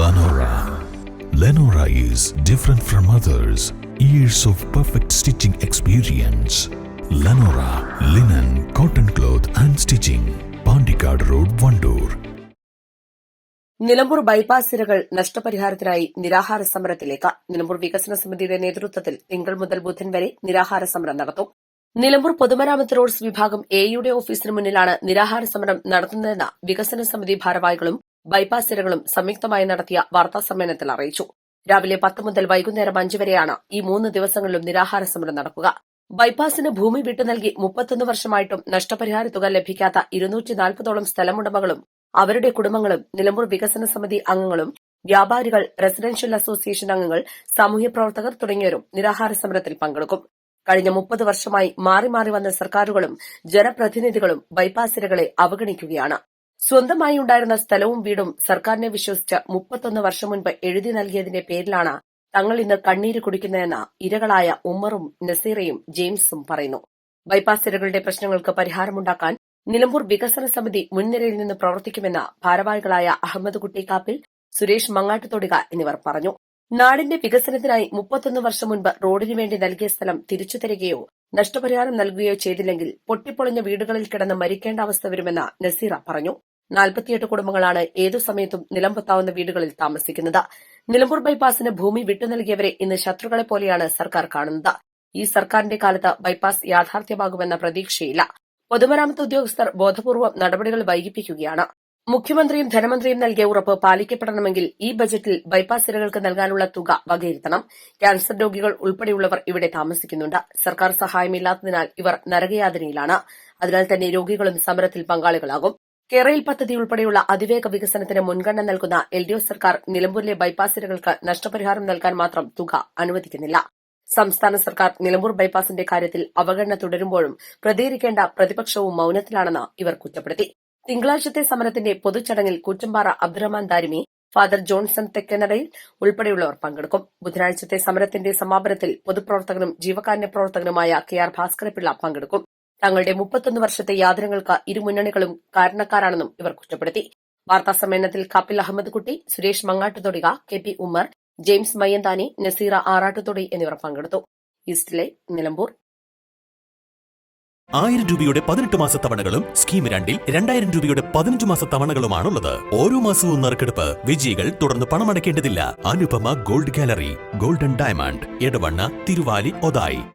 Lenora. Lenora is different from others. Years of perfect stitching experience. Lenora linen, cotton cloth and stitching. Pandikad Road, Vandoor. Nilambur bypass ഇരകൾ നഷ്ടപരിഹാരത്തിനായി നിരാഹാര സമരത്തിലേക്ക്. നിലമ്പൂർ വികസന സമിതിയുടെ നേതൃത്വത്തിൽ തിങ്കൾ മുതൽ ബുധൻ വരെ നിരാഹാര സമരം നടത്തും. നിലമ്പൂർ പൊതുമരാമത്ത് റോഡ്സ് വിഭാഗം എയുടെ ഓഫീസിന് മുന്നിലാണ് നിരാഹാര സമരം നടത്തുന്നതെന്ന് വികസന സമിതി ഭാരവാഹികളും ബൈപ്പാസ് ഇരകളും സംയുക്തമായി നടത്തിയ വാർത്താസമ്മേളനത്തിൽ അറിയിച്ചു. രാവിലെ 10 മുതൽ വൈകുന്നേരം 5 വരെയാണ് ഈ 3 ദിവസങ്ങളിലും നിരാഹാര സമരം നടക്കുക. ബൈപ്പാസിന് ഭൂമി വിട്ടു നൽകി 31 വർഷമായിട്ടും നഷ്ടപരിഹാര തുക ലഭിക്കാത്ത 240ഓളം സ്ഥലമുടമകളും അവരുടെ കുടുംബങ്ങളും നിലമ്പൂർ വികസന സമിതി അംഗങ്ങളും വ്യാപാരികൾ, റെസിഡൻഷ്യൽ അസോസിയേഷൻ അംഗങ്ങൾ, സാമൂഹ്യ പ്രവർത്തകർ തുടങ്ങിയവരും നിരാഹാര സമരത്തിൽ പങ്കെടുക്കും. കഴിഞ്ഞ 30 വർഷമായി മാറി മാറി വന്ന സർക്കാരുകളും ജനപ്രതിനിധികളും ബൈപ്പാസ് ഇരകളെ അവഗണിക്കുകയാണ്. സ്വന്തമായി ഉണ്ടായിരുന്ന സ്ഥലവും വീടും സർക്കാരിനെ വിശ്വസിച്ച് 31 വർഷം മുൻപ് എഴുതി നൽകിയതിന്റെ പേരിലാണ് തങ്ങൾ ഇന്ന് കണ്ണീര് കുടിക്കുന്നതെന്ന് ഇരകളായ ഉമ്മറും നസീറയും ജെയിംസും പറയുന്നു. ബൈപ്പാസ് ഇരകളുടെ പ്രശ്നങ്ങൾക്ക് പരിഹാരമുണ്ടാക്കാൻ നിലമ്പൂർ വികസന സമിതി മുൻനിരയിൽ നിന്ന് പ്രവർത്തിക്കുമെന്ന് ഭാരവാഹികളായ അഹമ്മദ് കുട്ടിക്കാപ്പിൽ, സുരേഷ് മങ്ങാട്ടുതൊടിക എന്നിവർ പറഞ്ഞു. നാടിന്റെ വികസനത്തിനായി 31 വർഷം മുൻപ് റോഡിനു വേണ്ടി നൽകിയ സ്ഥലം തിരിച്ചു തരികയോ നഷ്ടപരിഹാരം നൽകുകയോ ചെയ്തില്ലെങ്കിൽ പൊട്ടിപ്പൊളിഞ്ഞ വീടുകളിൽ കിടന്ന് മരിക്കേണ്ട അവസ്ഥ വരുമെന്ന് നസീറ പറഞ്ഞു. 48 കുടുംബങ്ങളാണ് ഏതു സമയത്തും നിലംപൊത്താവുന്ന വീടുകളിൽ താമസിക്കുന്നത്. നിലമ്പൂർ ബൈപ്പാസിന് ഭൂമി വിട്ടു നൽകിയവരെ ഇന്ന് ശത്രുക്കളെ പോലെയാണ് സർക്കാർ കാണുന്നത്. ഈ സർക്കാരിന്റെ കാലത്ത് ബൈപ്പാസ് യാഥാർത്ഥ്യമാകുമെന്ന പ്രതീക്ഷയില്ല. പൊതുമരാമത്ത് ഉദ്യോഗസ്ഥർ ബോധപൂർവ്വം നടപടികൾ വൈകിപ്പിക്കുകയാണ്. മുഖ്യമന്ത്രിയും ധനമന്ത്രിയും നൽകിയ ഉറപ്പ് പാലിക്കപ്പെടണമെങ്കിൽ ഈ ബജറ്റിൽ ബൈപ്പാസ് ഇരകൾക്ക് നൽകാനുള്ള തുക വകയിരുത്തണം. ക്യാൻസർ രോഗികൾ ഉൾപ്പെടെയുള്ളവർ ഇവിടെ താമസിക്കുന്നുണ്ട്. സർക്കാർ സഹായമില്ലാത്തതിനാൽ ഇവർ നരകയാതനയിലാണ്. അതിനാൽ തന്നെ രോഗികളും സമരത്തിൽ പങ്കാളികളാകും. കേരയിൽ പദ്ധതി ഉൾപ്പെടെയുള്ള അതിവേഗ വികസനത്തിന് മുൻഗണന നൽകുന്ന എൽഡിഎഫ് സർക്കാർ നിലമ്പൂരിലെ ബൈപ്പാസ് ഇരകൾക്ക് നഷ്ടപരിഹാരം നൽകാൻ മാത്രം തുക അനുവദിക്കുന്നില്ല. സംസ്ഥാന സർക്കാർ നിലമ്പൂർ ബൈപ്പാസിന്റെ കാര്യത്തിൽ അവഗണന തുടരുമ്പോഴും പ്രതികരിക്കേണ്ട പ്രതിപക്ഷവും മൌനത്തിലാണെന്ന് ഇവർ കുറ്റപ്പെടുത്തി. തിങ്കളാഴ്ചത്തെ സമരത്തിന്റെ പൊതുചടങ്ങിൽ കൂറ്റമ്പാറ അബ്ദുറഹ്മാൻ ദാരിമി, ഫാദർ ജോൺസൺ തെക്കനടയിൽ ഉൾപ്പെടെയുള്ളവർ പങ്കെടുക്കും. ബുധനാഴ്ചത്തെ സമരത്തിന്റെ സമാപനത്തിൽ പൊതുപ്രവർത്തകനും ജീവകാരുണ്യ പ്രവർത്തകനുമായ KR ഭാസ്കരപിള്ള പങ്കെടുക്കും. തങ്ങളുടെ 31 വർഷത്തെ യാതനകൾക്ക് ഇരുമുന്നണികളും കാരണക്കാരാണെന്നും ഇവർ കുറ്റപ്പെടുത്തി. വാർത്താസമ്മേളനത്തിൽ കാപ്പിൽ അഹമ്മദ് കുട്ടി, സുരേഷ് മങ്ങാട്ടുതൊടിക, KP ഉമ്മർ, ജെയിംസ് മയ്യന്താനി, നസീറ ആറാട്ടുതൊടി എന്നിവർ പങ്കെടുത്തു. East live, Nilambur. 1000 രൂപയുടെ 18 മാസ തവണകളും സ്കീം 2ൽ 2000 രൂപയുടെ 15 മാസ തവണകളുമാണുള്ളത്. ഓരോ മാസവും നറുക്കെടുപ്പ്. വിജയികൾ തുടർന്ന് പണമടയ്ക്കേണ്ടതില്ല. Anupama gold gallery, golden diamond, Edavanna, Thiruvali, Othayi.